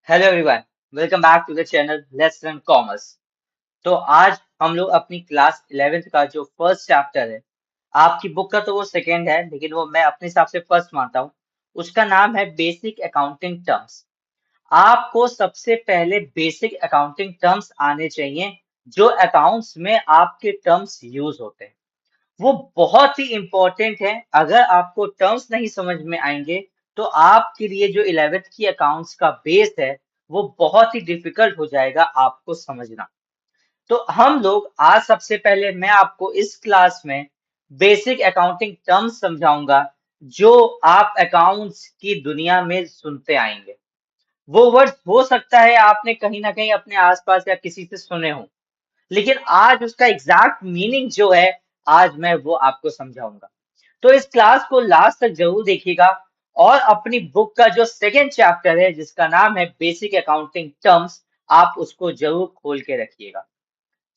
Hello everyone, welcome back to the channel let's learn commerce. तो आज हम लोग अपनी क्लास 11th का जो फर्स्ट चैप्टर है, आपकी बुक का तो वो सेकंड है लेकिन वो मैं अपने हिसाब से फर्स्ट मानता हूँ। उसका नाम है बेसिक अकाउंटिंग टर्म्स। आपको सबसे पहले बेसिक अकाउंटिंग टर्म्स आने चाहिए। जो अकाउंट्स में आपके टर्म्स यूज होते हैं वो बहुत ही इंपॉर्टेंट है। अगर आपको टर्म्स नहीं समझ में आएंगे तो आपके लिए जो 11th की अकाउंट्स का बेस है वो बहुत ही डिफिकल्ट हो जाएगा आपको समझना। तो हम लोग आज सबसे पहले मैं आपको इस क्लास में बेसिक अकाउंटिंग टर्म्स समझाऊंगा जो आप अकाउंट्स की दुनिया में सुनते आएंगे। वो वर्ड हो सकता है आपने कहीं ना कहीं अपने आसपास या किसी से सुने हो, लेकिन आज उसका एग्जैक्ट मीनिंग जो है आज मैं वो आपको समझाऊंगा। तो इस क्लास को लास्ट तक जरूर देखिएगा और अपनी बुक का जो सेकेंड चैप्टर है जिसका नाम है बेसिक अकाउंटिंग टर्म्स, आप उसको जरूर खोल के रखिएगा।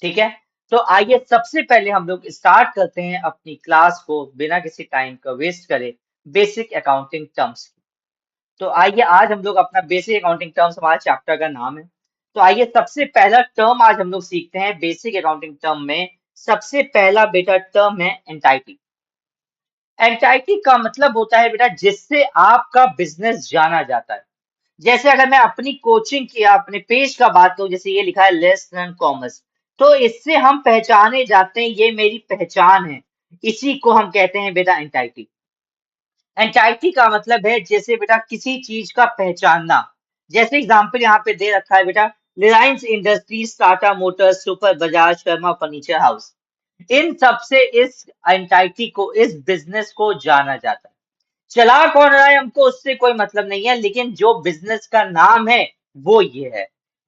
ठीक है, तो आइए सबसे पहले हम लोग स्टार्ट करते हैं अपनी क्लास को बिना किसी टाइम का वेस्ट करे बेसिक अकाउंटिंग टर्म्स। तो आइए आज हम लोग अपना बेसिक अकाउंटिंग टर्म्स, हमारा चैप्टर का नाम है। तो आइए सबसे पहला टर्म आज हम लोग सीखते हैं बेसिक अकाउंटिंग टर्म में। सबसे पहला बेटा टर्म है एंटाइटी। एंटाइटी का मतलब होता है बेटा जिससे आपका बिजनेस जाना जाता है। जैसे अगर मैं अपनी कोचिंग की या अपने पेज का बात करूं, जैसे ये लिखा है लेस देन कॉमर्स, तो इससे हम पहचाने जाते हैं, ये मेरी पहचान है। इसी को हम कहते हैं बेटा एंटाइटी। एंटाइटी का मतलब है जैसे बेटा किसी चीज का पहचानना। जैसे एग्जांपल यहाँ पे दे रखा है बेटा, Reliance Industries, Tata Motors, Super Bajaj, Sharma Furniture House. इन सब से इस एंटाइटी को, इस बिजनेस को जाना जाता है। चला कौन रहा है हमको उससे कोई मतलब नहीं है, लेकिन जो बिजनेस का नाम है वो ये है।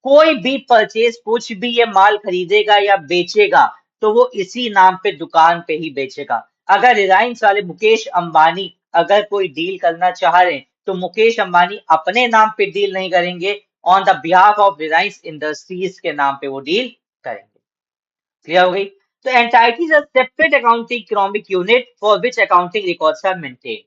कोई भी परचेज, कुछ भी ये माल खरीदेगा या बेचेगा तो वो इसी नाम पे दुकान पे ही बेचेगा। अगर रिलायंस वाले मुकेश अंबानी अगर कोई डील करना चाह रहे हैं तो मुकेश अंबानी अपने नाम पे डील नहीं करेंगे, on the behalf of Reliance industries के नाम पे वो डील करेंगे। क्लियर हो गई? तो entity is a separate accounting economic unit for which accounting records are maintain.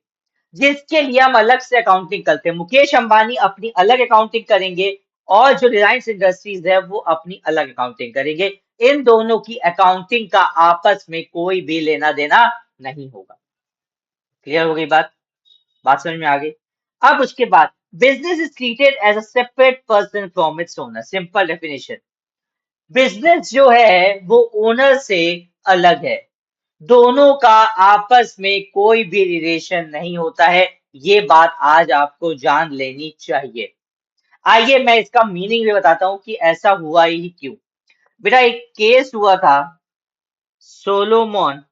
जिसके लिए हम अलग से अकाउंटिंग करते हैं। मुकेश अंबानी अपनी अलग अकाउंटिंग करेंगे और जो रिलायंस इंडस्ट्रीज है वो अपनी अलग अकाउंटिंग करेंगे। इन दोनों की अकाउंटिंग का आपस में कोई भी लेना देना नहीं होगा। क्लियर हो गई बात? बात समझ में आ गई? अब उसके बाद, business is treated as a separate person from its owner. Simple definition, business जो है वो ओनर से अलग है। दोनों का आपस में कोई भी रिलेशन नहीं होता है। ये बात आज आपको जान लेनी चाहिए। आइए मैं इसका मीनिंग भी बताता हूं कि ऐसा हुआ ही क्यों। बेटा एक केस हुआ था, Solomon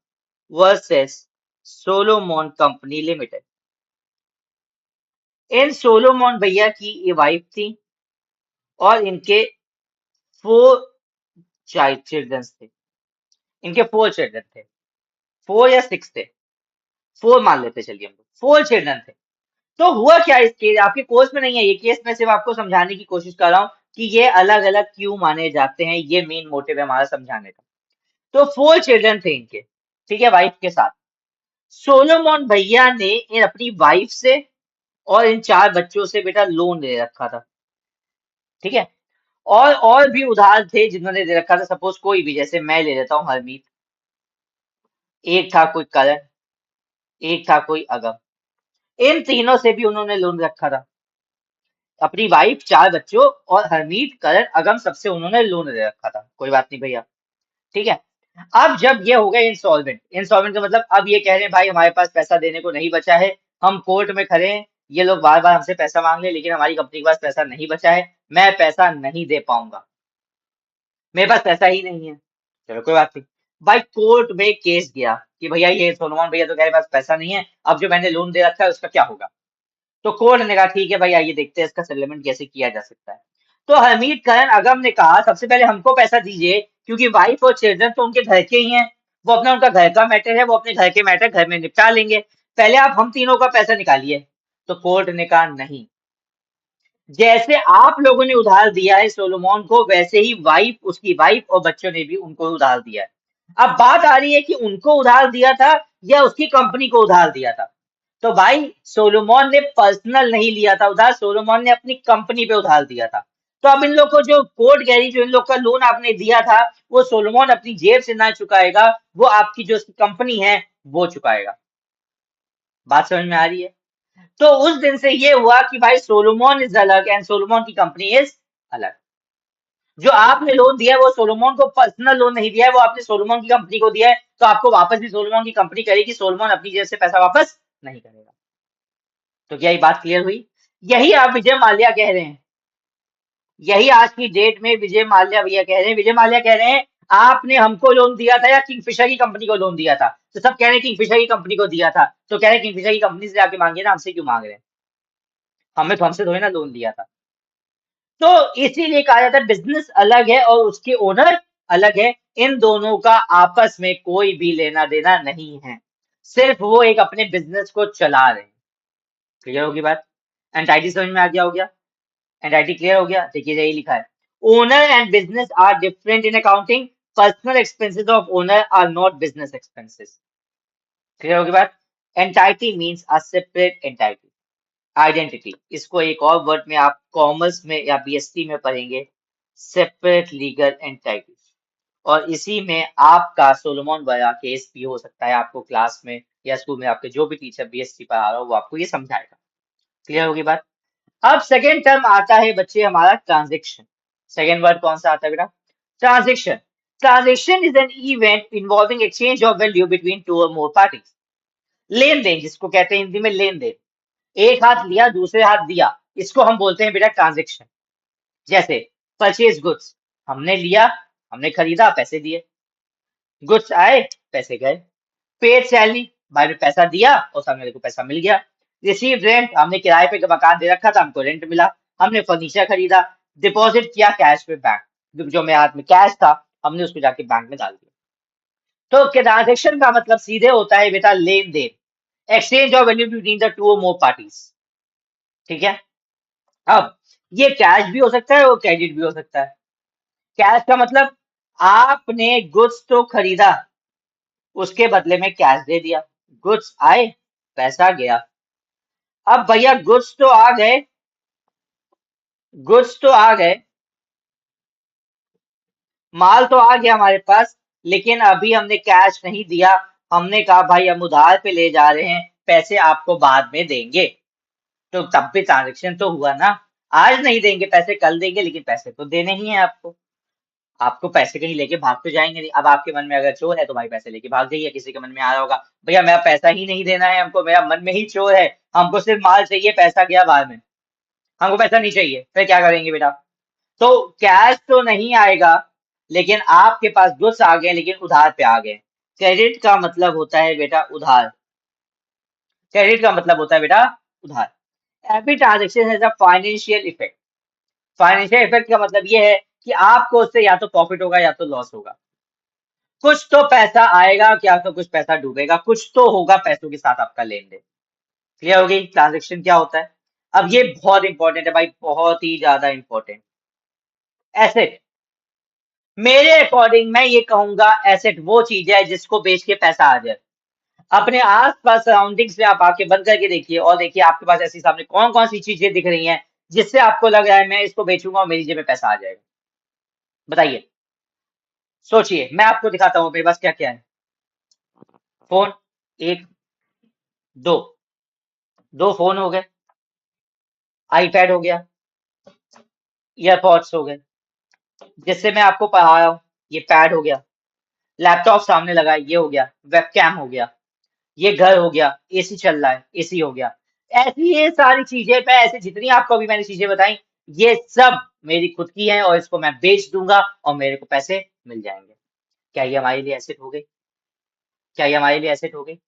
versus Solomon Company Limited. इन सोलोमन भैया की ये वाइफ थी और इनके फोर चाइल्ड चिल्ड्रन थे। इनके फोर चिल्ड्रन थे, फोर या सिक्स थे, फोर मान लेते चलिए हम लोग, फोर चिल्ड्रन थे। तो हुआ क्या, इस केस आपके कोर्स में नहीं है ये केस, मैं सिर्फ आपको समझाने की कोशिश कर रहा हूँ कि ये अलग अलग क्यों माने जाते हैं। ये मेन मोटिव है हमारा समझाने का। तो फोर चिल्ड्रन थे इनके, ठीक है, वाइफ के साथ। सोलोमन भैया ने इन अपनी वाइफ से और इन चार बच्चों से बेटा लोन ले रखा था। ठीक है, और भी उधार थे जिन्होंने दे रखा था। सपोज कोई भी, जैसे मैं ले लेता हूँ हरमीत, एक था कोई करण, एक था कोई अगम। इन तीनों से भी उन्होंने लोन रखा था। अपनी वाइफ, चार बच्चों और हरमीत, करण, अगम, सबसे उन्होंने लोन ले रखा था। कोई बात नहीं भैया, ठीक है। अब जब ये हो गए इंसॉल्वेंट, इंसॉल्वेंट का मतलब अब ये कह रहे हैं भाई हमारे पास पैसा देने को नहीं बचा है, हम कोर्ट में खड़े हैं, ये लोग बार बार हमसे पैसा मांग ले लेकिन हमारी कंपनी के पास पैसा नहीं बचा है, मैं पैसा नहीं दे पाऊंगा, मेरे पास पैसा ही नहीं है। चलो कोई बात नहीं, भाई कोर्ट में केस गया कि भैया ये सोनोमान भैया तो कह रहे पास पैसा नहीं है, अब जो मैंने लोन दे रखा है उसका क्या होगा। तो कोर्ट ने कहा ठीक है भाई आइए देखते हैं इसका सेटलमेंट कैसे किया जा सकता है। तो हमीद करण अगम ने कहा सबसे पहले हमको पैसा दीजिए, क्योंकि वाइफ और चिल्ड्रन तो उनके घर के ही हैं, वो अपना, उनका घर का मैटर है, वो अपने घर के मैटर घर में निपटा लेंगे, पहले आप हम तीनों का पैसा निकालिए। तो कोर्ट ने कहा नहीं, जैसे आप लोगों ने उधार दिया है सोलोमन को वैसे ही वाइफ, उसकी वाइफ और बच्चों ने भी उनको उधार दिया है। अब बात आ रही है कि उनको उधार दिया था या उसकी कंपनी को उधार दिया था। तो भाई सोलोमन ने पर्सनल नहीं लिया था उधार, सोलोमन ने अपनी कंपनी पे उधार दिया था। तो अब इन लोग को जो कोर्ट कह रही, जो इन लोग का लोन आपने दिया था, वो सोलोमन अपनी जेब से ना चुकाएगा, वो आपकी जो कंपनी है वो चुकाएगा। बात समझ में आ रही है? तो उस दिन से ये हुआ कि भाई सोलोमन इज अलग एंड सोलोमन की कंपनी इज अलग। जो आपने लोन दिया है वो सोलोमन को पर्सनल लोन नहीं दिया है, वो आपने सोलोमन की कंपनी को दिया है, तो आपको वापस भी सोलोमन की कंपनी करेगी, सोलोमन अपनी जेब से पैसा वापस नहीं करेगा। तो क्या ये बात क्लियर हुई? यही आप विजय माल्या कह रहे हैं, यही आज की डेट में विजय माल्या भैया कह रहे हैं। विजय माल्या कह रहे हैं आपने हमको लोन दिया था या किंगफिशर की कंपनी को लोन दिया था? तो सब कह रहे हैं किंगफिशर की कंपनी को दिया था, तो कह रहे हैं किंगफिशर की कंपनी से जाके मांगिए ना, हमसे क्यों मांग रहे हैं? हमें तो हमसे थोड़ी ना लोन लिया था। तो इसीलिए कहा जाता है बिजनेस अलग है और उसके ओनर अलग है, इन दोनों का आपस में कोई भी लेना देना नहीं है, सिर्फ वो एक अपने बिजनेस को चला रहे हैं। क्लियर होगी बात? एंटाइटी समझ में आ गया हो गया? एंटाइटी क्लियर हो गया? देखिए यही लिखा है, owner and business are different in accounting, personal expenses of owner are not business expenses. Clear होगी बात? Entity means a separate entity, identity. इसको एक और वर्ड में आप कॉमर्स में या बीएसटी में पढ़ेंगे, सेपरेट लीगल एंटाइटी। और इसी में आपका सोलोमन वाला केस भी हो सकता है, आपको क्लास में या स्कूल में आपके जो भी टीचर बीएसटी पढ़ा रहा हो वो आपको ये समझाएगा। क्लियर होगी बात? अब सेकेंड टर्म आता है बच्चे हमारा ट्रांजेक्शन। सेकेंड वर्ड कौन सा आता है बेटा? Transaction. Transaction is an event involving exchange of value between two और मोर पार्टीज। लेन देन जिसको कहते हैं हिंदी में लेन देन, एक हाथ लिया दूसरे हाथ दिया, इसको हम बोलते हैं बेटा ट्रांजेक्शन। जैसे परचेज गुड्स, हमने लिया, हमने खरीदा, पैसे दिए, गुड्स आए, पैसे गए। पेड सैलरी, भाई ने पैसा दिया और सामने वाले को पैसा मिल गया। रिसीव रेंट, हमने किराए पे मकान दे रखा था, हमको रेंट मिला। हमने फर्नीचर खरीदा। डिपॉजिट किया कैश पे बैंक, जो मेरे हाथ में कैश था हमने उसको जाके बैंक में डाल दिया। तो ट्रांजेक्शन का मतलब सीधे होता है बेटा लेन देन, exchange of value between the two और मोर पार्टीज। ठीक है? अब ये कैश भी हो सकता है और क्रेडिट भी हो सकता है। कैश का मतलब आपने गुड्स तो खरीदा, उसके बदले में कैश दे दिया, गुड्स आए, पैसा गया। अब भैया गुड्स तो आ गए, गुड्स तो आ गए, माल तो आ गया हमारे पास, लेकिन अभी हमने कैश नहीं दिया। हमने कहा भाई हम उधार पे ले जा रहे हैं, पैसे आपको बाद में देंगे, तो तब भी ट्रांजेक्शन तो हुआ ना। आज नहीं देंगे पैसे, कल देंगे, लेकिन पैसे तो देने ही है आपको। आपको पैसे कहीं लेके भाग तो जाएंगे नहीं। अब आपके मन में अगर चोर है तो भाई पैसे लेके भाग जाइए। किसी के मन में आ रहा होगा भैया मेरा पैसा ही नहीं देना है हमको, मेरा मन में ही चोर है, हमको सिर्फ माल चाहिए, पैसा गया बाद में, हमको पैसा नहीं चाहिए, फिर क्या करेंगे बेटा? तो कैश तो नहीं आएगा, लेकिन आपके पास गुड्स आ गए, लेकिन उधार पे आ गए। क्रेडिट का मतलब होता है बेटा उधार, क्रेडिट का मतलब होता है बेटा उधार। Every transaction has a financial effect. Financial effect का मतलब ये है कि आपको उससे या तो प्रॉफिट होगा या तो लॉस होगा। कुछ तो पैसा आएगा, क्या तो कुछ पैसा डूबेगा, कुछ तो होगा पैसों के साथ आपका लेन देन। क्लियर हो गई ट्रांजेक्शन क्या होता है? अब ये बहुत इंपॉर्टेंट है भाई, बहुत ही ज्यादा इंपॉर्टेंट। एसेट, मेरे अकॉर्डिंग मैं ये कहूंगा एसेट वो चीज है जिसको बेच के पैसा आ जाए। अपने आसपास सराउंडिंग्स में आप आके बंद करके देखिए और देखिए आपके पास ऐसी सामने कौन कौन सी चीजें दिख रही हैं जिससे आपको लग रहा है मैं इसको बेचूंगा और मेरी जेब में पैसा आ जाएगा। बताइए, सोचिए, मैं आपको दिखाता हूँ मेरे पास क्या क्या है। फोन, एक, दो, दो फोन हो गए, आईपैड हो गया, ईयरपॉड्स हो गए, जिससे मैं आपको पढ़ा रहा हूँ, ये पैड हो गया, लैपटॉप सामने लगा है, ये हो गया, वेबकैम हो गया, ये घर हो गया, एसी चल रहा है, एसी हो गया। ऐसी ये सारी चीजें पे ऐसे जितनी आपको अभी मैंने चीजें बताई, ये सब मेरी खुद की हैं और इसको मैं बेच दूंगा और मेरे को पैसे मिल जाएंगे। क्या ये हमारे लिए एसेट हो गई? क्या ये हमारे लिए एसेट हो गई?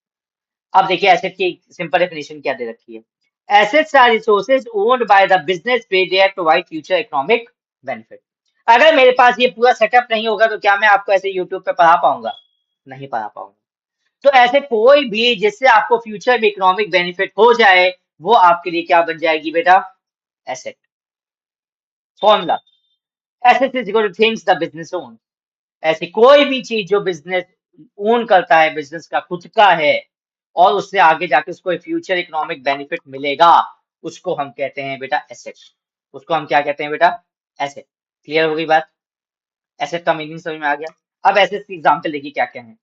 अब देखिए एसेट की सिंपल डेफिनेशन क्या दे रखी है। Assets are resources owned by the business पे they provide future economic benefit. अगर मेरे पास ये पूरा सेटअप नहीं होगा तो क्या मैं आपको ऐसे यूट्यूब पे पढ़ा पाऊंगा? नहीं पढ़ा पाऊंगा। तो ऐसे कोई भी जिससे आपको फ्यूचर में इकोनॉमिक बेनिफिट हो जाए, वो आपके लिए क्या बन जाएगी बेटा? Asset. Formula, asset is equal two things the business own. ऐसी कोई भी चीज जो बिजनेस ओन करता है, बिजनेस का खुद का है, और उससे आगे जाके उसको फ्यूचर इकोनॉमिक बेनिफिट मिलेगा, उसको हम कहते हैं बेटा एसेट। उसको हम क्या कहते हैं बेटा? एसेट। क्लियर हो गई बात? एसेट का मीनिंग समझ में आ गया? अब एसेट की एग्जांपल देखिए क्या क्या है।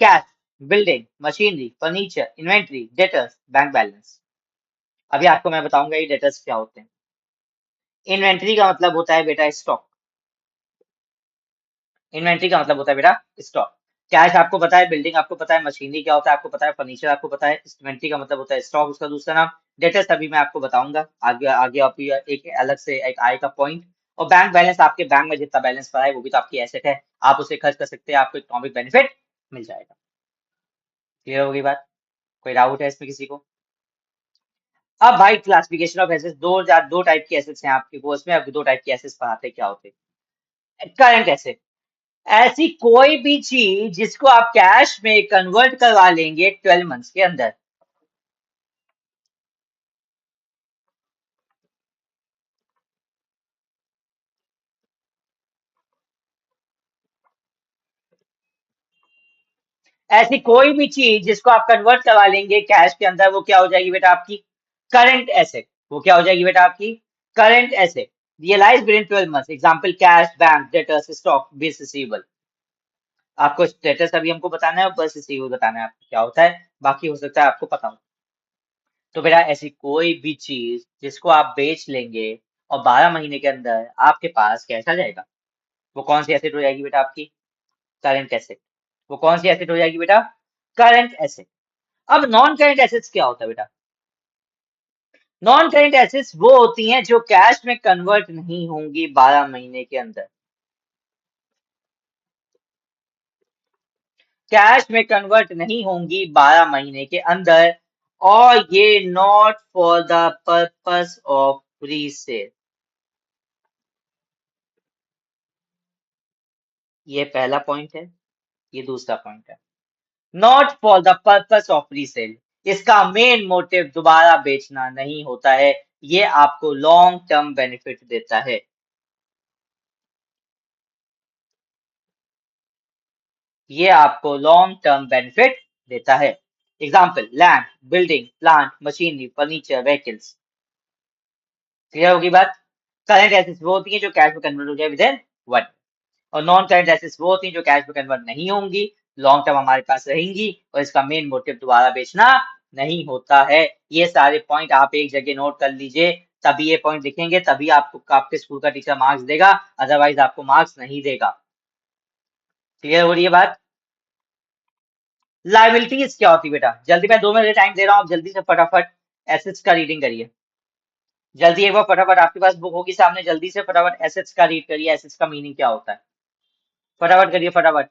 Cash, building, machinery, furniture, inventory, debtors, bank balance. अभी आपको मैं बताऊंगा ये डेटर्स क्या होते हैं। इन्वेंट्री का मतलब होता है बेटा स्टॉक। इन्वेंट्री का मतलब होता है बेटा स्टॉक। कैश आपको पता है, बिल्डिंग आपको पता है, मशीनरी क्या होता है आपको पता है, फर्नीचर आपको पता है, इन्वेंट्री का मतलब होता है स्टॉक, उसका दूसरा नाम। डेटर्स अभी मैं आपको बताऊंगा आगे आगे, आप एक अलग से एक आय का पॉइंट। और बैंक बैलेंस, आपके बैंक में जितना बैलेंस पड़ा है वो भी तो आपकी एसेट है, आप उसे खर्च कर सकते हैं, आपको इकोनॉमिक बेनिफिट मिल जाएगा। क्लियर हो गई बात? कोई डाउट है इसमें किसी को? अब भाई क्लासिफिकेशन ऑफ एसेट्स, दो टाइप की एसेट्स हैं आपके कोर्स में, अब दो टाइप की एसेट्स पढ़ाते हैं, क्या होते हैं? करंट एसेट, ऐसी कोई भी चीज जिसको आप कैश में कन्वर्ट करवा लेंगे 12 मंथ्स के अंदर। ऐसी कोई भी चीज जिसको आप कन्वर्ट करवा लेंगे कैश के अंदर, वो क्या हो जाएगी बेटा आपकी? Current asset. वो क्या हो जाएगी बेटा आपकी? Current asset. Realise within 12 months, example cash, bank, debtors, stock, bills receivable. आपको स्टेटस अभी हमको बताना है और बस रिसीवेबल बताना है आपको क्या होता है, बाकी हो सकता है आपको पता हो। तो बेटा ऐसी कोई भी चीज जिसको आप बेच लेंगे और 12 महीने के अंदर आपके पास कैश आ जाएगा, वो कौन सी एसेट हो जाएगी बेटा आपकी? Current asset. वो कौन सी एसेट हो जाएगी बेटा? Current asset. अब नॉन करंट एसेट्स क्या होता है बेटा? नॉन करंट एसेट्स वो होती हैं जो कैश में कन्वर्ट नहीं होंगी 12 महीने के अंदर। कैश में कन्वर्ट नहीं होंगी 12 महीने के अंदर, और ये not for the purpose of resale. ये पहला पॉइंट है, ये दूसरा पॉइंट है। Not for the purpose of resale, इसका मेन मोटिव दोबारा बेचना नहीं होता है, ये आपको लॉन्ग टर्म बेनिफिट देता है। ये आपको लॉन्ग टर्म बेनिफिट देता है। Example, land, building, plant, machinery, furniture, vehicles. Clear होगी बात? करंट एसेट्स वो होती है जो कैश में कन्वर्ट हो जाए विद इन 1, और नॉन करंट एसेट्स वो होती हैं जो कैश में कन्वर्ट नहीं होंगी, लॉन्ग टर्म हमारे पास रहेंगी, और इसका मेन मोटिव दोबारा बेचना नहीं होता है। ये सारे पॉइंट आप एक जगह नोट कर लीजिए, तभी ये पॉइंट लिखेंगे, तभी आपको आपके स्कूल का टीचर मार्क्स देगा, अदरवाइज आपको मार्क्स नहीं देगा। क्लियर हो रही है बात? लाइबिलिटीज क्या होती है बेटा? जल्दी, मैं 2 मिनट टाइम दे रहा हूँ, आप जल्दी से फटाफट एसेट्स का रीडिंग करिए। जल्दी एक बार फटाफट, आपके पास बुक होगी सामने, जल्दी से फटाफट एसेट्स का रीड करिए, एसेट्स का मीनिंग क्या होता है, फटाफट करिए फटाफट।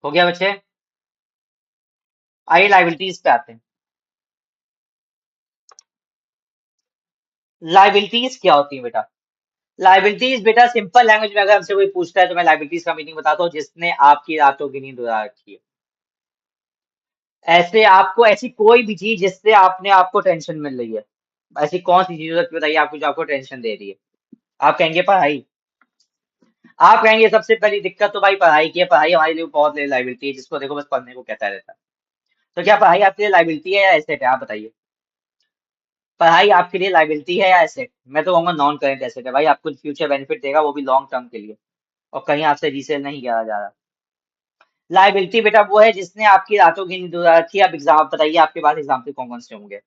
हो गया बच्चे? आइए लाइबिलिटीज पे आते हैं। लाइबिलिटीज क्या होती है बेटा? लाइबिलिटीज बेटा सिंपल लैंग्वेज में अगर हमसे कोई पूछता है तो मैं लाइबिलिटीज का मीनिंग बताता हूँ, जिसने आपकी रातों की नींद उड़ा रखी है। ऐसे आपको ऐसी कोई भी चीज जिससे आपने आपको टेंशन मिल रही है, ऐसी कौन सी चीज हो सकती है बताइए आपको, जो आपको टेंशन दे रही है? आप कहेंगे पढ़ाई। आप कहेंगे सबसे पहली दिक्कत तो भाई पढ़ाई की है, पढ़ाई हमारे लिए बहुत लाइबिलिटी है, जिसको देखो बस पढ़ने को कहता रहता है। तो क्या पढ़ाई आपके लिए लाइबिलिटी है या एसेट है, आप बताइए। पढ़ाई आपके लिए लाइबिलिटी है या एसेट? मैं तो कहूंगा नॉन करेंट एसेट है भाई, आपको फ्यूचर बेनिफिट देगा, वो भी लॉन्ग टर्म के लिए, और कहीं आपसे रीसेल नहीं किया जा रहा। लाइबिलिटी बेटा वो है जिसने आपकी रातों की नींद उड़ा रखी है। अब एग्जाम बताइए, आपके पास एग्जाम्पल कौन कौन से होंगे?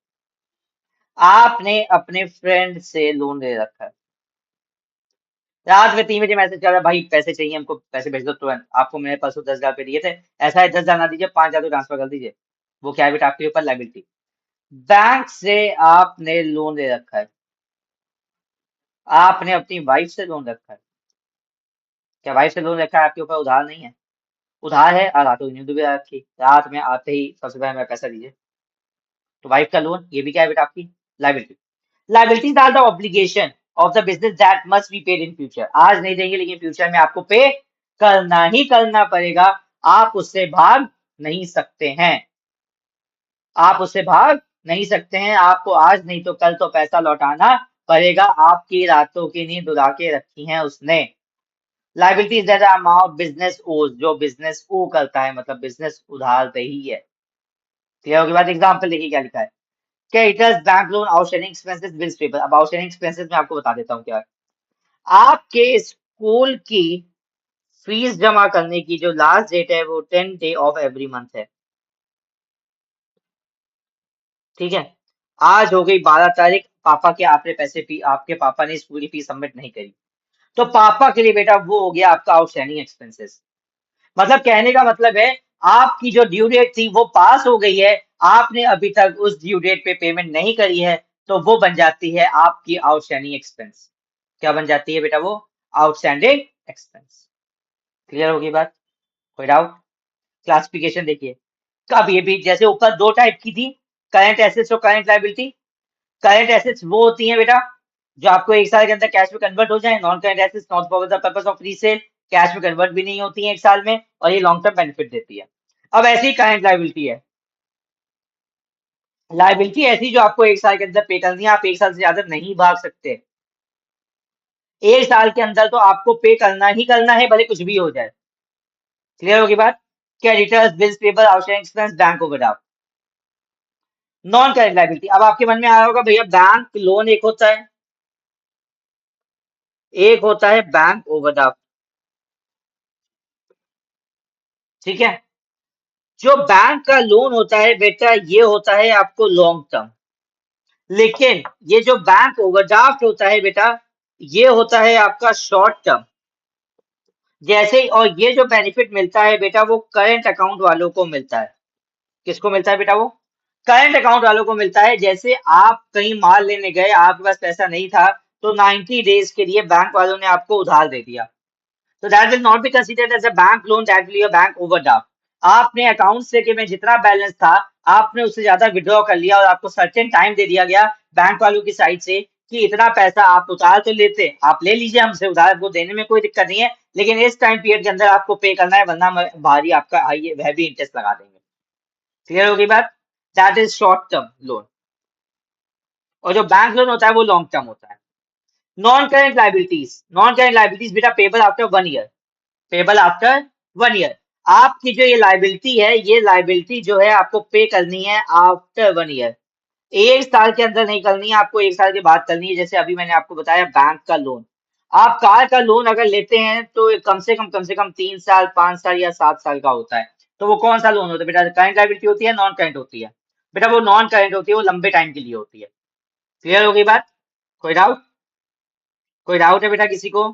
आपने अपने फ्रेंड से लोन ले रखा है। रात में 3 बजे मैसेज कर रहा है, भाई पैसे चाहिए हमको, पैसे भेज दो तुरंत, आपको मैंने परसों 10,000 रुपये दिए थे, ऐसा है 10,000 ना दीजिए, 5,000 तो ट्रांसफर कर दीजिए। वो क्या है बेटा, आपके ऊपर लाइबिलिटी। बैंक से आपने लोन ले रखा है। आपने अपनी वाइफ से लोन रखा है। क्या वाइफ से लोन रखा है, आपके ऊपर उधार नहीं है? उधार है, और रातों की नींद भी रखी, रात में आते ही सबसे पहले मेरा पैसा दीजिए। तो वाइफ का लोन, ये भी क्या है बेटा, आपकी liability. Liabilities are the obligation of the business that must be paid in future. आज नहीं देंगे लेकिन फ्यूचर में आपको पे करना ही करना पड़ेगा। आप उससे भाग नहीं सकते हैं। आप उससे भाग नहीं सकते हैं, आपको आज नहीं तो कल तो पैसा लौटाना पड़ेगा। आपकी रातों की नींद उड़ा के रखी है उसने। Liability is that amount business ओज, जो बिजनेस ओ करता है, मतलब बिजनेस उधार पे ही है। क्लियर होगी बात? एग्जाम्पल देखिए क्या लिखा है। Creditors, bank loan, outstanding expenses, bills paper. अब आउटस्टैंडिंग एक्सपेंसेस में आपको बता देता हूँ क्या है। आपके स्कूल की फीस जमा करने की जो लास्ट डेट है वो 10 डे ऑफ एवरी मंथ है। ठीक है। आज हो गई 12 तारीख, पापा के आपने पैसे फी आपके पापा ने स्कूल की फीस सबमिट नहीं करी, तो पापा के लिए बेटा वो हो गया आपका आउटस्टैंडिंग एक्सपेंसेस। मतलब कहने का मतलब है, आपकी जो ड्यू डेट थी वो पास हो गई है, आपने अभी तक उस ड्यू डेट पे पेमेंट नहीं करी है, तो वो बन जाती है आपकी आउटस्टैंडिंग एक्सपेंस। क्या बन जाती है बेटा? वो आउटस्टैंडिंग एक्सपेंस। क्लियर होगी बात? कोई डाउट? क्लासिफिकेशन देखिए। अब ये भी जैसे ऊपर दो टाइप की थी, करंट एसेट्स और करंट लायबिलिटी। करंट एसेट्स वो होती हैं बेटा जो आपको एक साल के अंदर कैश में कन्वर्ट हो जाए। Non current assets not for the purpose of resale, cash में कन्वर्ट भी नहीं होती है एक साल में, और ये लॉन्ग टर्म बेनिफिट देती है। अब ऐसी करंट लायबिलिटी है, लायबिलिटी ऐसी जो आपको एक साल के अंदर पे करनी है, आप एक साल से ज्यादा नहीं भाग सकते। एक साल के अंदर तो आपको पे करना ही करना है, भले कुछ भी हो जाए। क्लियर होगी बात? Creditors, bills payable, outstanding expense, bank overdraft. Non current liability, अब आपके मन में आया होगा भैया बैंक लोन एक होता है, एक होता है बैंक ओवरड्राफ्ट। ठीक है। जो बैंक का लोन होता है बेटा ये होता है आपको लॉन्ग टर्म, लेकिन ये जो बैंक ओवरड्राफ्ट होता है बेटा ये होता है आपका शॉर्ट टर्म। जैसे और ये जो बेनिफिट मिलता है बेटा वो करंट अकाउंट वालों को मिलता है। किसको मिलता है बेटा? वो करंट अकाउंट वालों को मिलता है। जैसे आप कहीं माल लेने गए, आपके पास पैसा नहीं था, तो 90 डेज के लिए बैंक वालों ने आपको उधार दे दिया, तो that will not be considered as a bank loan, that will be a bank overdraft. आपने अकाउंट से के में जितना बैलेंस था आपने उससे ज्यादा विड्रॉ कर लिया, और आपको सर्टेन टाइम दे दिया गया बैंक वालों की साइड से कि इतना पैसा आप उधार तो लेते, आप ले लीजिए हमसे उधार, वो देने में कोई दिक्कत नहीं है, लेकिन इस टाइम पीरियड के अंदर आपको पे करना है, वरना भारी आपका आइए वह भी इंटरेस्ट लगा देंगे। क्लियर होगी बात? That is short term loan. और जो बैंक लोन होता है वो लॉन्ग टर्म होता है। Non current liabilities, non current liabilities बेटा payable after 1 year, payable after 1 year. आपकी जो ये लाइबिलिटी है, ये लाइबिलिटी जो है आपको पे करनी है आफ्टर 1 ईयर। एक साल के अंदर नहीं करनी है, आपको एक साल के बाद करनी है। जैसे अभी मैंने आपको बताया बैंक का लोन, आप कार का लोन अगर लेते हैं तो कम से कम 3 साल 5 साल या 7 साल का होता है। तो वो कौन सा लोन होता है बेटा? करंट लाइबिलिटी होती है, नॉन करंट होती है? बेटा वो नॉन करंट होती है, वो लंबे टाइम के लिए होती है। क्लियर हो गई बात? कोई डाउट? कोई डाउट है बेटा किसी को?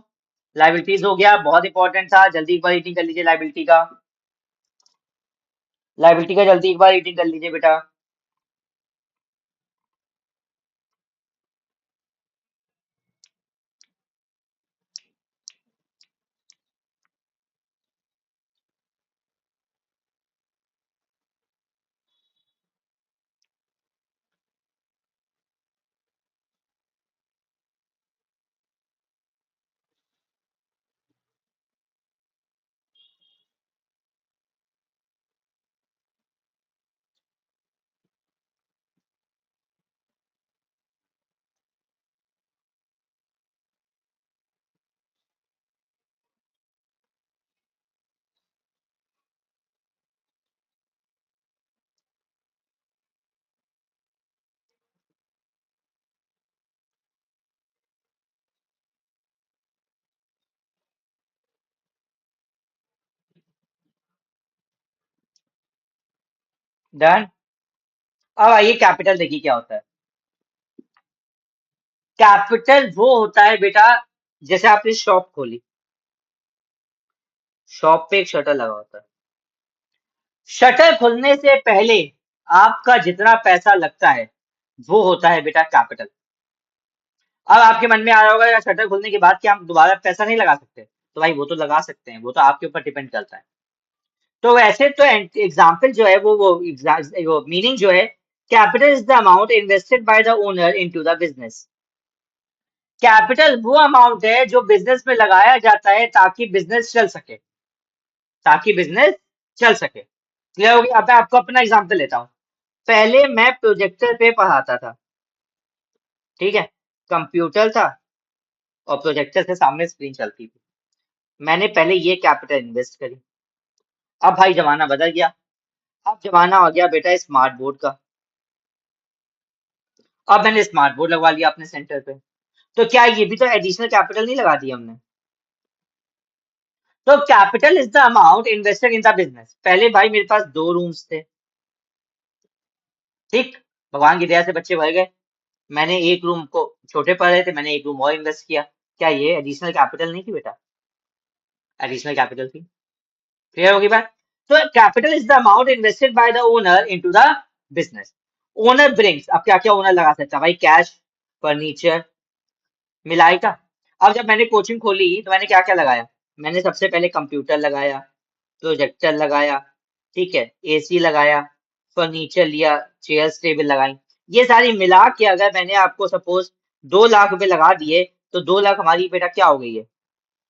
लाइबिलिटीज हो गया, बहुत इंपॉर्टेंट था, जल्दी एक बार रीडिंग कर लीजिए लाइबिलिटी का। लाइबिलिटी का जल्दी एक बार रीडिंग कर लीजिए बेटा। डन। अब आइए कैपिटल देखिए क्या होता है। कैपिटल वो होता है बेटा, जैसे आपने शॉप खोली, शॉप पे एक शटर लगा होता है, शटर खुलने से पहले आपका जितना पैसा लगता है वो होता है बेटा कैपिटल। अब आपके मन में आ रहा होगा यार शटर खुलने के बाद क्या हम दोबारा पैसा नहीं लगा सकते? तो भाई वो तो लगा सकते हैं, वो तो आपके ऊपर डिपेंड करता है। तो वैसे तो एग्जाम्पल जो है वो मीनिंग जो है, capital is the amount invested by the owner into the business. Capital वो अमाउंट है जो बिजनेस में लगाया जाता है ताकि बिजनेस चल सके, ताकि बिजनेस चल सके। क्लियर हो गया? अब मैं आपको अपना एग्जाम्पल लेता हूँ। पहले मैं प्रोजेक्टर पे पढ़ाता था, ठीक है, कंप्यूटर था और प्रोजेक्टर के सामने स्क्रीन चलती थी। मैंने पहले ये कैपिटल इन्वेस्ट करी। अब भाई जमाना बदल गया, अब जमाना आ गया बेटा स्मार्ट बोर्ड का। अब मैंने स्मार्ट बोर्ड लगवा लिया अपने सेंटर पे, तो क्या ये भी तो एडिशनल कैपिटल नहीं लगा दी हमने? तो capital is the amount invested in the business. पहले भाई मेरे पास 2 रूम्स थे, ठीक, भगवान की दया से बच्चे भर गए, मैंने एक रूम को, छोटे पढ़ रहे थे, मैंने एक रूम और इन्वेस्ट किया। क्या ये एडिशनल कैपिटल नहीं थी बेटा? एडिशनल कैपिटल थी। क्लियर होगी बात? तो capital is the amount invested by the owner into the business. Owner brings, अब क्या क्या ओनर लगा सकता है भाई? कैश, फर्नीचर, मिलाएगा। अब जब मैंने कोचिंग खोली तो मैंने क्या क्या लगाया? मैंने सबसे पहले कंप्यूटर लगाया, प्रोजेक्टर लगाया, ठीक है, एसी लगाया, फर्नीचर लिया, चेयर्स टेबल लगाई। ये सारी मिला के अगर मैंने आपको सपोज 2 लाख रुपए लगा दिए, तो 2 लाख हमारी बेटा क्या हो गई है?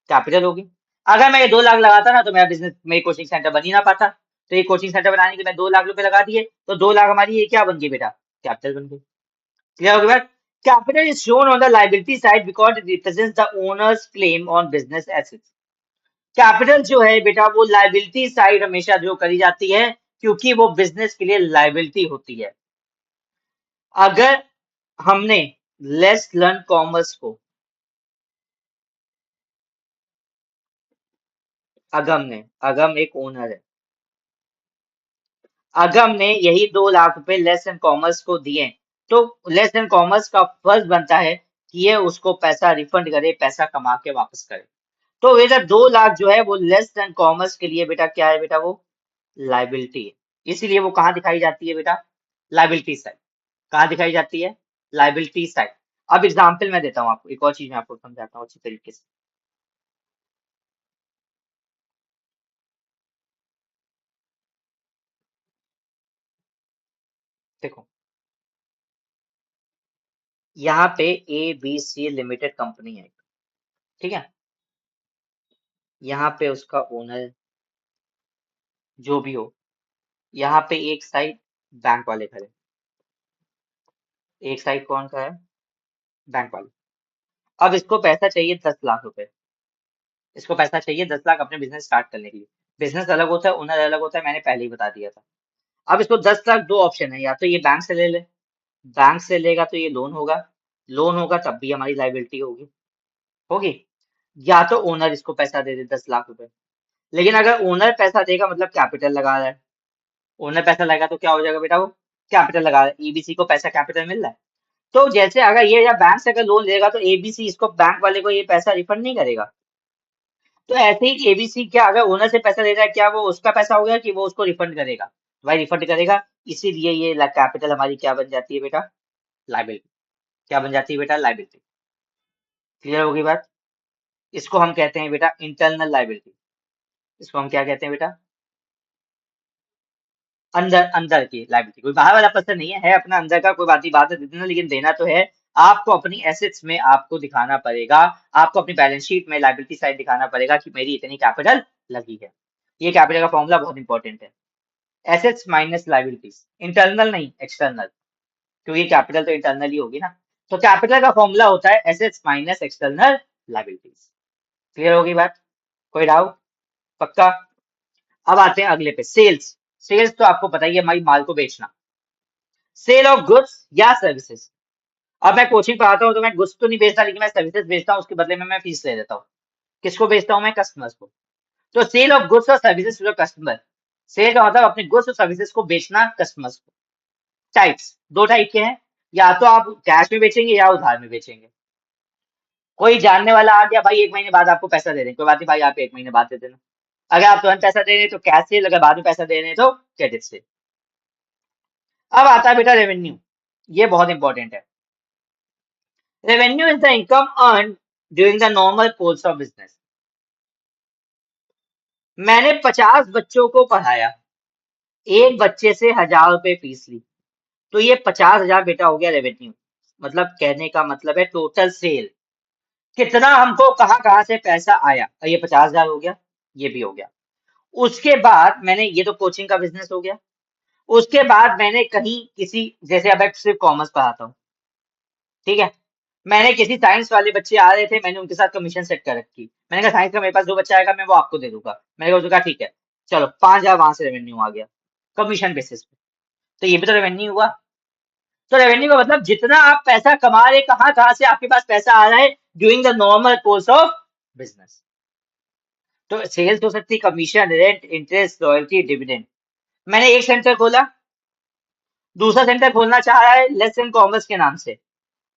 कैपिटल होगी। अगर मैं ये 2 लाख लगाता ना तो मेरा बिजनेस, मेरी कोचिंग सेंटर बन ही ना पाता। तो ये कोचिंग सेंटर बनाने के मैं 2 लाख रुपए लगा दिए, तो 2 लाख हमारी ये क्या बन गई बेटा? कैपिटल बन गई। क्लियर हो गया बात? Capital is shown on the liability side because it represents the owners claim on business assets. Capital जो है बेटा वो लाइबिलिटी साइड हमेशा जो करी जाती है, क्योंकि वो बिजनेस के लिए लाइबिलिटी होती है। अगर हमने लेस लर्न कॉमर्स को, अगम एक ओनर है, अगम ने यही 2 लाख रुपए लेस देन कॉमर्स को दिए, तो लेस देन कॉमर्स का फर्ज बनता है कि ये उसको पैसा रिफंड करे, पैसा कमा के वापस करे। तो बेटा 2 लाख जो है वो लेस देन कॉमर्स के लिए बेटा क्या है बेटा? वो लाइबिलिटी है। इसीलिए वो कहाँ दिखाई जाती है बेटा? Liability side. कहाँ दिखाई जाती है? Liability side. अब एग्जाम्पल मैं देता हूँ आपको, एक और चीज मैं आपको समझाता हूँ अच्छी तरीके से। देखो, यहाँ पे ABC लिमिटेड कंपनी है, ठीक है, यहाँ पे उसका ओनर जो भी हो, यहाँ पे एक साइड बैंक वाले खड़े, एक साइड कौन खड़ा है? बैंक वाले। अब इसको पैसा चाहिए 10 लाख रुपए, इसको पैसा चाहिए 10 लाख अपने बिजनेस स्टार्ट करने के लिए। बिजनेस अलग होता है, ओनर अलग होता है, मैंने पहले ही बता दिया था। अब इसको 10 लाख, दो ऑप्शन है, या तो ये बैंक से ले ले, बैंक से लेगा तो ये लोन होगा, लोन होगा तब भी हमारी लाइबिलिटी होगी, होगी, या तो ओनर इसको पैसा दे दे 10 लाख रुपए। लेकिन अगर ओनर पैसा देगा मतलब कैपिटल लगा रहा है, ओनर पैसा लगाएगा तो क्या हो जाएगा बेटा? वो कैपिटल लगा रहा है, एबीसी को पैसा कैपिटल मिल रहा है। तो जैसे अगर ये या बैंक से अगर लोन लेगा तो एबीसी इसको, बैंक वाले को ये पैसा रिफंड नहीं करेगा। तो ऐसे ही एबीसी क्या अगर ओनर से पैसा ले रहा है, क्या वो उसका पैसा हो गया कि वो उसको रिफंड करेगा? भाई रिफंड करेगा। इसीलिए ये कैपिटल हमारी क्या बन जाती है बेटा? लाइबिलिटी। क्या बन जाती है बेटा? लाइबिलिटी। क्लियर होगी बात? इसको हम कहते हैं बेटा इंटरनल लाइबिलिटी। इसको हम क्या कहते हैं बेटा? अंदर अंदर की लाइबिलिटी। कोई बाहर वाला पर्सन नहीं है, अपना अंदर का, कोई बात नहीं, बात है दे देना, लेकिन देना तो है। आपको अपनी एसेट्स में आपको दिखाना पड़ेगा, आपको अपनी बैलेंस शीट में लाइबिलिटी साइड दिखाना पड़ेगा कि मेरी इतनी कैपिटल लगी है। ये कैपिटल का फॉर्मूला बहुत इंपॉर्टेंट है। एसेट्स माइनस लाइबिलिटीज, इंटरनल नहीं एक्सटर्नल, क्योंकि कैपिटल तो इंटरनल ही होगी ना। तो कैपिटल का फॉर्मूला होता है assets minus external liabilities. Clear होगी बात? कोई डाउट? पक्का? अब आते हैं अगले पे, सेल्स। सेल्स तो आपको पता ही है, हमारी माल को बेचना, सेल ऑफ गुड्स या सर्विसेज। अब मैं कोचिंग पढ़ाता हूँ तो मैं गुड्स तो नहीं बेचता, लेकिन मैं सर्विसेज बेचता हूँ, उसके बदले में मैं फीस ले देता हूँ। किसको बेचता हूँ मैं? कस्टमर्स को। तो सेल ऑफ गुड्स और services to the customer. Sale का मतलब अपने गुड्स और सर्विसेज को बेचना कस्टमर्स को। टाइप्स, 2 टाइप के हैं। या तो आप कैश में बेचेंगे या उधार में बेचेंगे। कोई जानने वाला आ गया, भाई 1 महीने बाद आपको पैसा दे देंगे, कोई बात नहीं भाई, आप 1 महीने बाद दे देना। अगर आप तुरंत पैसा दे रहे हैं तो कैश से, अगर बाद में पैसा दे रहे हैं तो क्रेडिट से। अब आता है बेटा रेवेन्यू, ये बहुत इंपॉर्टेंट है। Revenue is the income earn during the normal course of business. मैंने 50 बच्चों को पढ़ाया, एक बच्चे से 1,000 रुपए फीस ली, तो ये 50,000 बेटा हो गया रेवेन्यू। मतलब कहने का मतलब है टोटल सेल, कितना हमको कहाँ कहाँ से पैसा आया, और ये 50,000 हो गया, ये भी हो गया। उसके बाद मैंने, ये तो कोचिंग का बिजनेस हो गया। उसके बाद मैंने कहीं किसी, जैसे अब मैं सिर्फ कॉमर्स पढ़ाता हूँ, ठीक है, मैंने किसी साइंस वाले बच्चे आ रहे थे, मैंने उनके साथ कमीशन सेट कर रखी। मैंने कहा साइंस का मेरे पास जो बच्चा आएगा मैं वो आपको दे दूंगा। मैंने कहा ठीक है, चलो 5,000 वहां से रेवेन्यू आ गया कमीशन बेसिस पे। तो ये भी तो रेवेन्यू हुआ। तो रेवेन्यू का मतलब जितना आप पैसा कमा रहे, कहाँ कहाँ से आपके पास पैसा आ रहा है during the normal course of business. तो सेल्स हो सकती है, commission, rent, interest, royalty, dividend. मैंने एक सेंटर खोला, दूसरा सेंटर खोलना चाह रहा है लेस एंड कॉमर्स के नाम से,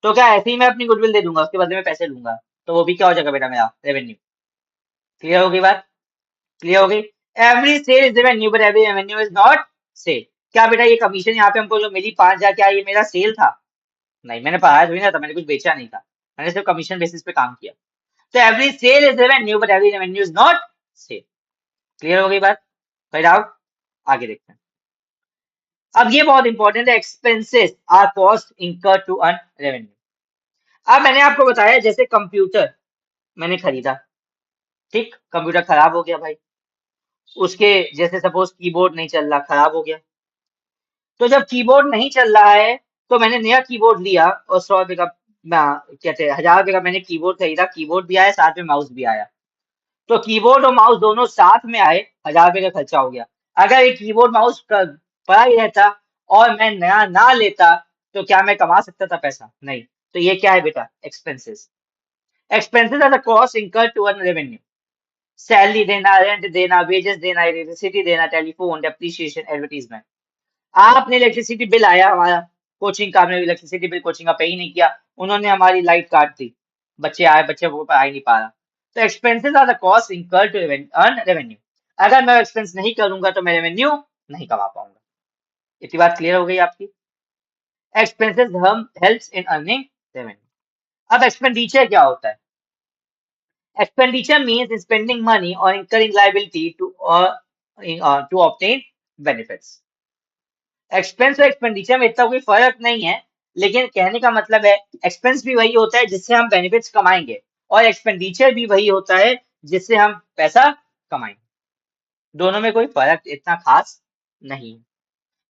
तो क्या ऐसे ही मैं अपनी गुडविल दे दूंगा, उसके बदले में पैसे लूंगा, तो वो भी क्या हो जाएगा बेटा मेरा रेवेन्यू। क्लियर होगी बात, क्लियर हो गई। Every sale is revenue but every revenue is not sale. क्या बेटा ये कमीशन यहाँ पे हमको जो मिली 5,000, क्या ये मेरा सेल था? नहीं, मैंने पढ़ाया थोड़ी ना था, मैंने कुछ बेचा नहीं था, मैंने सिर्फ कमीशन बेसिस पे काम किया। तो every sale is revenue but every revenue is not sale. Clear हो गई बात, कोई डाउट? आगे देखते हैं। अब ये बहुत इंपॉर्टेंट है, expenses are cost incur to earn revenue. अब मैंने आपको बताया जैसे कंप्यूटर मैंने खरीदा, ठीक, कंप्यूटर खराब हो गया भाई, उसके जैसे सपोज कीबोर्ड नहीं चल रहा, खराब हो गया। तो जब कीबोर्ड नहीं चल रहा है तो मैंने नया कीबोर्ड लिया, और 100 रुपए का, कहते हैं 1,000 रुपए का मैंने कीबोर्ड खरीदा, कीबोर्ड भी आया साथ में माउस भी आया। तो कीबोर्ड और माउस दोनों साथ में आए, 1,000 रुपए का खर्चा हो गया। अगर ये कीबोर्ड माउस पड़ा ही रहता और मैं नया ना लेता, तो क्या मैं कमा सकता था पैसा? नहीं। तो ये क्या है बेटा? Expenses. Expenses are the cost incurred to earn revenue. Salary देना, रेंट देना, वेजेस देना, इलेक्ट्रिसिटी देना, टेलीफोन, डेप्रिसिएशन, एडवर्टीजमेंट। आपने इलेक्ट्रिसिटी बिल आया हमारा, कोचिंग का, हमने इलेक्ट्रिसिटी बिल कोचिंग का पे ही नहीं किया, उन्होंने हमारी लाइट काट दी, बच्चे आए, बच्चे को आ ही नहीं पा रहा। तो expenses are the cost incurred to earn revenue. अगर मैं एक्सपेंस नहीं करूंगा तो मैं रेवेन्यू नहीं कमा पाऊंगा। इतनी बात क्लियर हो गई आपकी? एक्सपेंसेस हम हेल्प्स इन अर्निंग रेवेन्यू। अब एक्सपेंडिचर क्या होता है? एक्सपेंडिचर मीन्स स्पेंडिंग मनी और incurring liability to obtain benefits। Expense और एक्सपेंडिचर में इतना कोई फर्क नहीं है, लेकिन कहने का मतलब है एक्सपेंस भी वही होता है जिससे हम बेनिफिट्स कमाएंगे, और एक्सपेंडिचर भी वही होता है जिससे हम पैसा कमाएंगे। दोनों में कोई फर्क इतना खास नहीं है।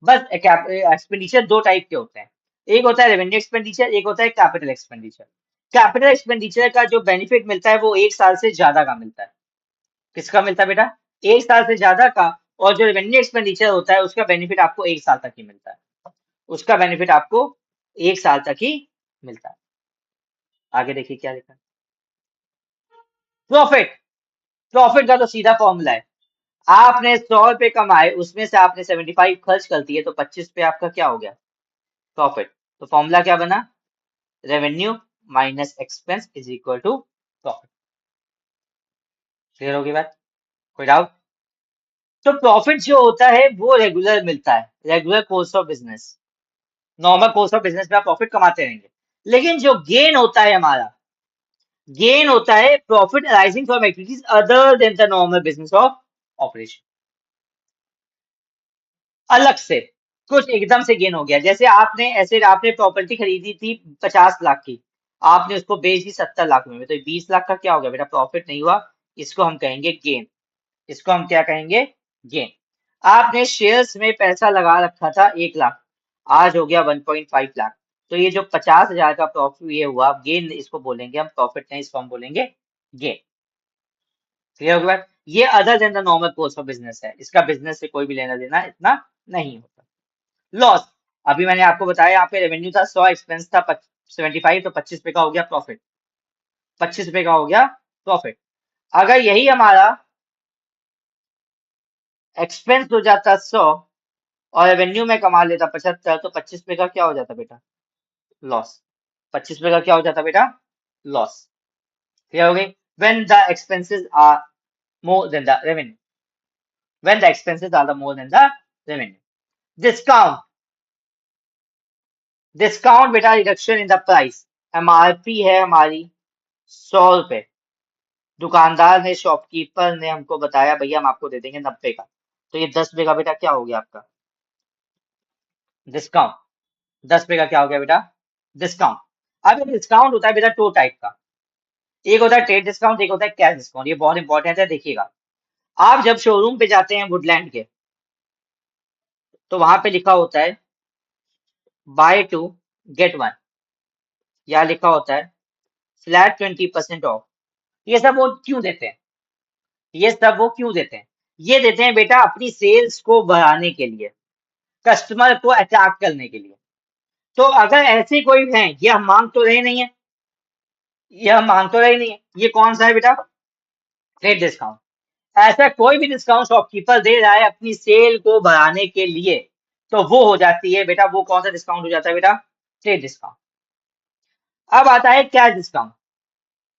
बस एक्सपेंडिचर दो टाइप के होते हैं, एक होता है रेवेन्यू एक्सपेंडिचर, एक होता है कैपिटल एक्सपेंडिचर। कैपिटल एक्सपेंडिचर का जो बेनिफिट मिलता है वो 1 साल से ज्यादा का मिलता है। किसका मिलता है बेटा? 1 साल से ज्यादा का। और जो रेवेन्यू एक्सपेंडिचर होता है उसका बेनिफिट आपको 1 साल तक ही मिलता है, उसका बेनिफिट आपको 1 साल तक ही मिलता है। आगे देखिए क्या लिखा है। प्रॉफिट। प्रॉफिट का तो सीधा फॉर्मूला है, आपने 100 रुपए कमाए, उसमें से आपने 75 खर्च कर दिए, तो 25 पे आपका क्या हो गया? प्रॉफिट। तो फॉर्मूला क्या बना? Revenue minus expense is equal to profit. Clear होगी बात, कोई डाउट? तो प्रॉफिट जो होता है वो रेगुलर मिलता है, regular course of business, normal course of business में आप प्रॉफिट कमाते रहेंगे। लेकिन जो गेन होता है हमारा, गेन होता है profit arising from activities other than the normal business of operation. अलग से कुछ एकदम से गेन हो गया, जैसे आपने ऐसे आपने प्रॉपर्टी खरीदी थी 50 लाख की, आपने उसको बेच दी 70 लाख में, तो 20 लाख का क्या हो गया बेटा? प्रॉफिट नहीं हुआ, इसको हम कहेंगे गेन। इसको हम क्या कहेंगे? गेन। आपने शेयर्स में पैसा लगा रखा था 1 लाख, आज हो गया 1.5 लाख, तो ये जो 50,000 का प्रॉफिट ये हुआ गेन, इसको बोलेंगे हम प्रॉफिट नहीं, इसको हम बोलेंगे गेन। क्लियर हो गया बात? ये other than the normal course of business है, इसका बिजनेस से कोई भी लेना देना इतना नहीं होता। लॉस। अभी मैंने आपको बताया यहाँ पे रेवेन्यू था 100, एक्सपेंस था 75, तो 25 रुपए का हो गया प्रॉफिट, 25 रुपए का हो गया प्रॉफिट। अगर यही हमारा एक्सपेंस हो जाता 100 और रेवेन्यू में कमा लेता 75, तो 25 रुपए का क्या हो जाता बेटा? लॉस। 25 रुपए का क्या हो जाता बेटा? लॉस। क्लियर हो गई? When the expenses are more than the revenue, when the expenses are the more than the revenue. Discount, discount बेटा reduction in the price. MRP है हमारी 100 रुपए, दुकानदार ने शॉपकीपर ने हमको बताया भैया हम आपको दे देंगे 90 का, तो ये 10 रुपए का बेटा क्या हो गया आपका? डिस्काउंट। 10 रुपए का क्या हो गया बेटा? डिस्काउंट। अब ये डिस्काउंट होता है बेटा टू टाइप का, एक होता है ट्रेड डिस्काउंट, एक होता है कैश डिस्काउंट। ये बहुत इंपॉर्टेंट है, देखिएगा। आप जब शोरूम पे जाते हैं वुडलैंड के, तो वहां पे लिखा होता है बाय टू गेट वन, या लिखा होता है फ्लैट 20% ऑफ। ये सब वो क्यों देते हैं? ये सब वो क्यों देते हैं? ये देते हैं बेटा अपनी सेल्स को बढ़ाने के लिए, कस्टमर को अट्रैक्ट करने के लिए। तो अगर ऐसे कोई है, ये हम मांग तो रहे नहीं है, ये हम मांग तो रहे नहीं है, ये कौन सा है बेटा? Trade discount. ऐसा कोई भी डिस्काउंट शॉपकीपर दे रहा है अपनी सेल को बढ़ाने के लिए, तो वो हो जाती है बेटा, वो कौन सा डिस्काउंट हो जाता है बेटा? Trade discount. अब आता है कैश डिस्काउंट।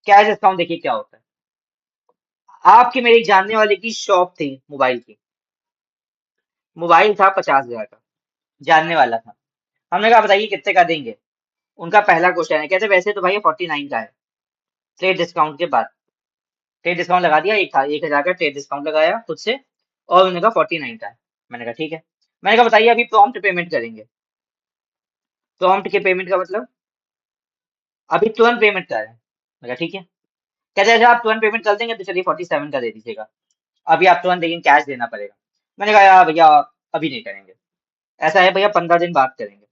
कैश डिस्काउंट देखिए क्या होता है। आपकी मेरी जानने वाले की शॉप थी मोबाइल की, मोबाइल था 50,000 का, जानने वाला था। हमने कहा बताइए कितने का देंगे? उनका पहला क्वेश्चन है, कहते वैसे तो भाई 49 का है ट्रेड डिस्काउंट के बाद। ट्रेड डिस्काउंट लगा दिया, एक था 1,000 का ट्रेड डिस्काउंट लगाया खुद से, और उन्होंने कहा 49 का है। मैंने कहा ठीक है। मैंने कहा बताइए अभी प्रॉम्प्ट पेमेंट करेंगे? प्रॉम्प्ट के पेमेंट का मतलब अभी तुरंत पेमेंट कर रहे हैं। मैं कहा ठीक है। कहते हैं आप तुरंत पेमेंट कर देंगे तो चलिए 47 का दे दीजिएगा, अभी आप तुरंत लेकिन कैश देना पड़ेगा। मैंने कहा यार भैया अभी नहीं करेंगे, ऐसा है भैया 15 दिन बाद करेंगे।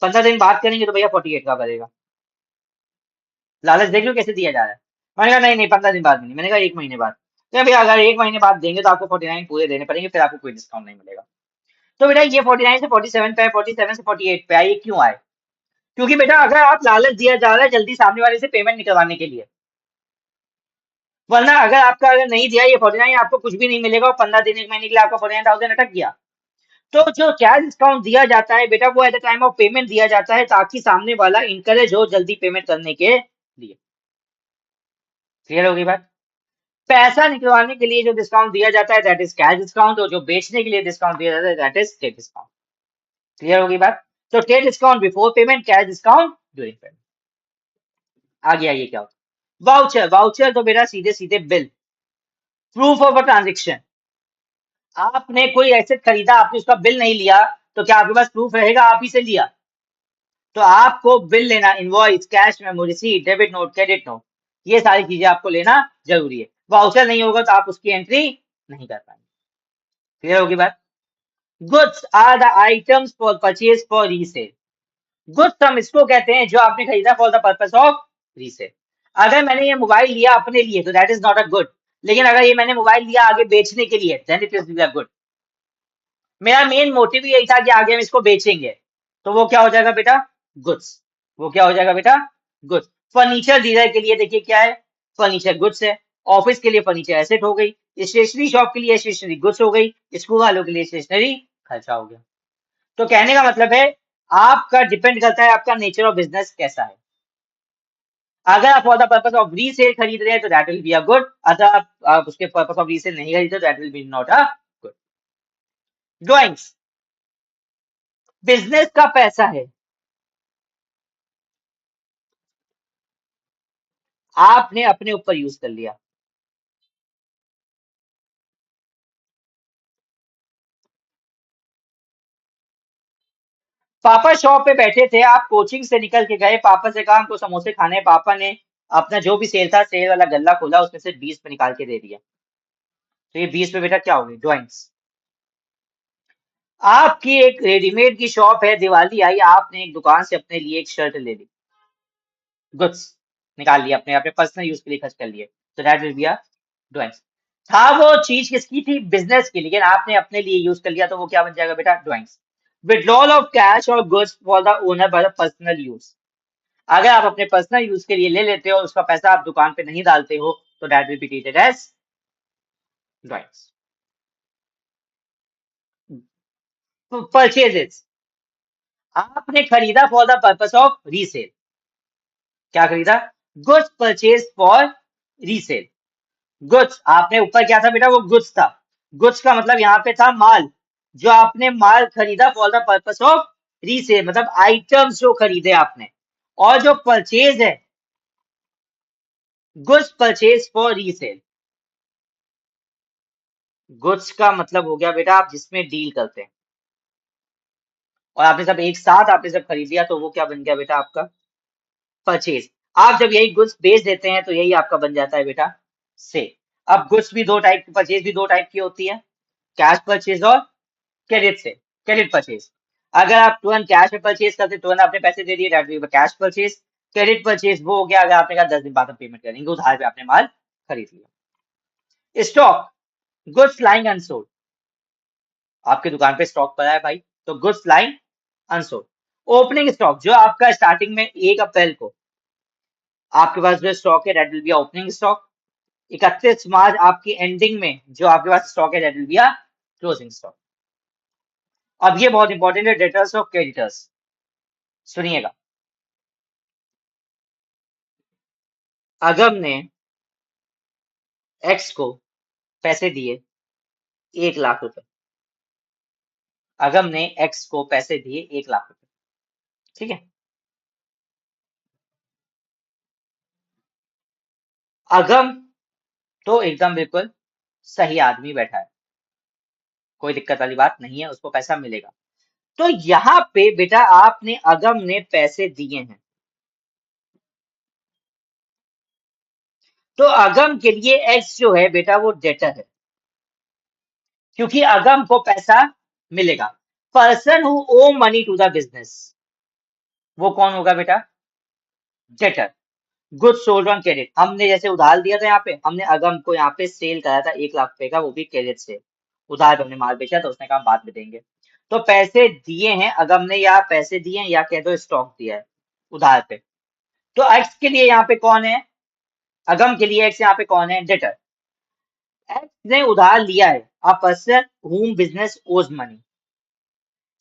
15 दिन बाद करेंगे तो भैया 48 का करेगा। लालच देख लो कैसे दिया जा रहा है। मैंने कहा नहीं नहीं 15 दिन बाद नहीं, मैंने कहा 1 महीने बाद। तो भैया अगर 1 महीने बाद देंगे तो आपको 49 पूरे देने पड़ेंगे, फिर आपको कोई डिस्काउंट नहीं मिलेगा। तो बेटा ये 49 से 47 पे आए, 47 से 48 पे आए, ये क्यों आए? क्योंकि बेटा अगर आप लालच दिया जा रहा है जल्दी सामने वाले से पेमेंट निकलवाने के लिए, वरना अगर आपका अगर नहीं दिया ये 49 आपको कुछ भी नहीं मिलेगा, और 15 दिन 1 महीने के लिए आपका 49,000 अटक गया। तो जो कैश डिस्काउंट दिया जाता है बेटा वो at the time of payment दिया जाता है, ताकि सामने वाला इंकरेज हो जल्दी पेमेंट करने के लिए। क्लियर होगी बात? पैसा निकलवाने के लिए जो डिस्काउंट दिया जाता है दैट इज कैश डिस्काउंट, और जो बेचने के लिए डिस्काउंट दिया जाता है that is trade discount. Clear होगी बात? तो trade discount before payment, cash discount during payment. आगे आइए क्या होता है? वाउचर। वाउचर तो बेटा सीधे सीधे bill, proof of a transaction. आपने कोई एसेट खरीदा, आपने उसका बिल नहीं लिया, तो क्या आपके पास प्रूफ रहेगा आप ही से लिया? तो आपको बिल लेना, invoice, cash memo, receipt, debit note, credit note, ये सारी चीजें आपको लेना जरूरी है। वाउचर नहीं होगा तो आप उसकी एंट्री नहीं कर पाएंगे। क्लियर होगी बात? Goods are the items for purchase for resale. Goods हम इसको कहते हैं जो आपने खरीदा for the purpose of resale. अगर मैंने ये मोबाइल लिया अपने लिए तो that is not a good, लेकिन अगर ये मैंने मोबाइल लिया आगे बेचने के लिए then it is a good. मेरा मेन मोटिव यही था कि आगे हम इसको बेचेंगे, तो वो क्या हो जाएगा बेटा? गुड्स। वो क्या हो जाएगा बेटा? गुड्स। फर्नीचर डीलर के लिए देखिए क्या है, फर्नीचर गुड्स है। ऑफिस के लिए फर्नीचर एसेट हो गई। स्टेशनरी शॉप के लिए स्टेशनरी गुड्स हो गई। स्कूल वालों के लिए स्टेशनरी खर्चा हो गया। तो कहने का मतलब है आपका डिपेंड करता है आपका नेचर ऑफ बिजनेस कैसा है। अगर आप for the purpose of resale खरीद रहे हैं तो that will be a good, अगर आप उसके पर्पस ऑफ रीसेल नहीं खरीदते that will B not a good. Drawings business का पैसा है, आपने अपने ऊपर यूज कर लिया। पापा शॉप पे बैठे थे, आप कोचिंग से निकल के गए, पापा से कहा हमको समोसे खाने हैं, पापा ने अपना जो भी सेल था सेल वाला गल्ला खोला, उसमें से 20 पे निकाल के दे दिया। तो ये 20 पे बेटा क्या होगी? ड्राइंग्स। आपकी एक रेडीमेड की शॉप है, दिवाली आई, आपने एक दुकान से अपने लिए एक शर्ट ले ली, गुड्स निकाल लिया, अपने अपने पर्सनल यूज के लिए खर्च कर लिए, तो that will be a drawings. था वो चीज किसकी थी? बिजनेस की, लेकिन आपने अपने लिए यूज कर लिया, तो वो क्या बन जाएगा बेटा? ड्राइंग्स। विड्रॉल ऑफ कैश और goods for the owner by the personal use. अगर आप अपने पर्सनल यूज के लिए ले लेते हो, उसका पैसा आप दुकान पे नहीं डालते हो, तो that will be treated as drawings. Purchases. आपने खरीदा for the purpose of resale. क्या खरीदा? Goods purchase for resale. Goods, आपने ऊपर क्या था बेटा? वो गुड्स था। गुड्स का मतलब यहाँ पे था माल। जो आपने माल खरीदा for the purpose of resale, मतलब आइटम्स जो खरीदे आपने। और जो परचेज है, goods purchase for resale. Goods का मतलब हो गया बेटा आप जिसमें डील करते हैं, और आपने सब एक साथ आपने सब खरीद लिया, तो वो क्या बन गया बेटा? आपका परचेज। आप जब यही गुड्स बेच देते हैं तो यही आपका बन जाता है बेटा सेल। अब गुड्स भी दो टाइप की, परचेज भी दो टाइप की होती है, कैश परचेज और क्रेडिट से, क्रेडिट परचेज। अगर आप तुरंत कैश में परचेज करते, तुरंत आपने पैसे दे दिए, that will be cash purchase. Credit purchase वो हो गया अगर आपने कहा 10 दिन बाद हम पेमेंट करेंगे, उधार पे आपने माल खरीद लिया। Stock, goods lying unsold. आपकी दुकान पे स्टॉक पड़ा है भाई, तो goods lying unsold. Opening stock, जो आपका स्टार्टिंग में 1 अप्रैल को आपके पास जो स्टॉक है, that will B opening stock. 31 मार्च आपकी एंडिंग में जो आपके पास स्टॉक है, that will be closing stock. अब ये बहुत इंपॉर्टेंट है, डेटर्स और क्रेडिटर्स। सुनिएगा, अगम ने एक्स को पैसे दिए 1 लाख रुपए। अगम ने एक्स को पैसे दिए 1 लाख रुपए, ठीक है। अगम तो एकदम बिल्कुल सही आदमी बैठा है, कोई दिक्कत वाली बात नहीं है, उसको पैसा मिलेगा। तो यहाँ पे बेटा आपने, अगम ने पैसे दिए हैं, तो अगम के लिए एक्स जो है बेटा वो डेटर है, क्योंकि अगम को पैसा मिलेगा। Person who owe money to the business, वो कौन होगा बेटा? Debtor. Good sold on credit, हमने जैसे उधार दिया था, यहाँ पे हमने अगम को यहाँ पे सेल कराया था 1 लाख रुपए का, वो भी क्रेडिट से। उधार पे हमने माल बेचा तो उसने कहा बाद में देंगे। तो पैसे दिए हैं अगम ने, या पैसे दिए हैं या कह दो स्टॉक दिया है उधार पे। तो एक्स के लिए यहाँ पे कौन है? अगम के लिए एक्स यहाँ पे कौन है? डेटर। एक्स ने उधार लिया है, अ पर्सन हुम बिजनेस ओज मनी।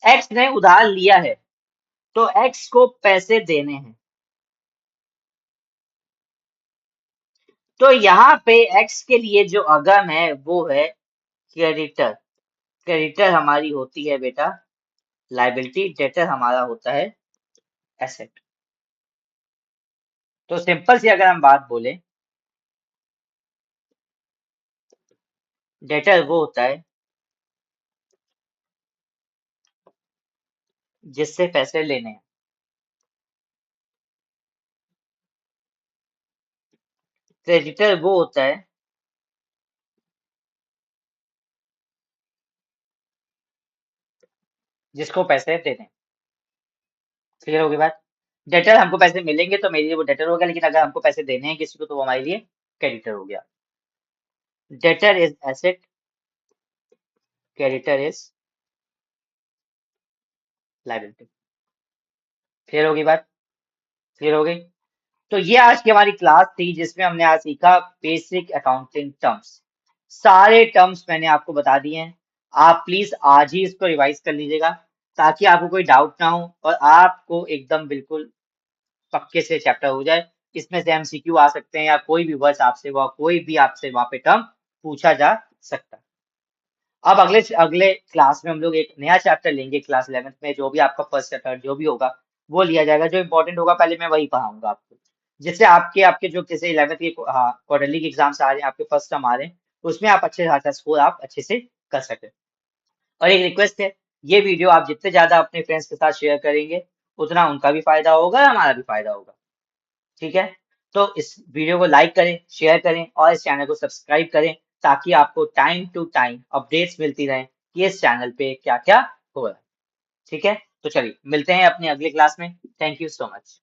एक्स ने उधार लिया है, तो एक्स को पैसे देने हैं। तो यहाँ पे एक्स के लिए जो अगम है वो है क्रेडिटर। क्रेडिटर हमारी होती है बेटा लाइबिलिटी, डेटर हमारा होता है एसेट। तो सिंपल सी अगर हम बात बोले, डेटर वो होता है जिससे पैसे लेने हैं। क्रेडिटर वो होता है जिसको पैसे देने हैं। क्लियर होगी बात? डेटर हमको पैसे मिलेंगे तो मेरे लिए वो डेटर हो गया, लेकिन अगर हमको पैसे देने हैं किसी को तो वो हमारे लिए क्रेडिटर हो गया। Debtor is asset, creditor is liability. Clear होगी बात? क्लियर हो गई? तो ये आज की हमारी क्लास थी जिसमें हमने आज सीखा बेसिक अकाउंटिंग टर्म्स। सारे टर्म्स मैंने आपको बता दिए हैं। आप प्लीज आज ही इसको रिवाइज कर लीजिएगा, ताकि आपको कोई डाउट ना हो और आपको एकदम बिल्कुल पक्के से चैप्टर हो जाए। इसमें से एमसीक्यू आ सकते हैं, या कोई भी वर्ड आपसे, वह कोई भी आपसे वहां पे टर्म पूछा जा सकता है। अब अगले अगले क्लास में हम लोग एक नया चैप्टर लेंगे, क्लास 11th में जो भी आपका फर्स्ट चैप्टर जो भी होगा वो लिया जाएगा। जो इंपॉर्टेंट होगा पहले मैं वही पढ़ाऊंगा आपको, जिससे आपके आपके जो जैसे 11th के क्वार्टरली के एग्जाम्स आ रहे हैं, आपके फर्स्ट टर्म आ रहे हैं, उसमें आप अच्छे खासा स्कोर आप अच्छे से कर सके। और एक रिक्वेस्ट है, ये वीडियो आप जितने ज्यादा अपने फ्रेंड्स के साथ शेयर करेंगे, उतना उनका भी फायदा होगा, हमारा भी फायदा होगा। ठीक है? तो इस वीडियो को लाइक करें, शेयर करें और इस चैनल को सब्सक्राइब करें, ताकि आपको टाइम टू टाइम अपडेट्स मिलती रहें कि इस चैनल पे क्या क्या हो रहा है। ठीक है? तो चलिए मिलते हैं अपनी अगली क्लास में। Thank you so much.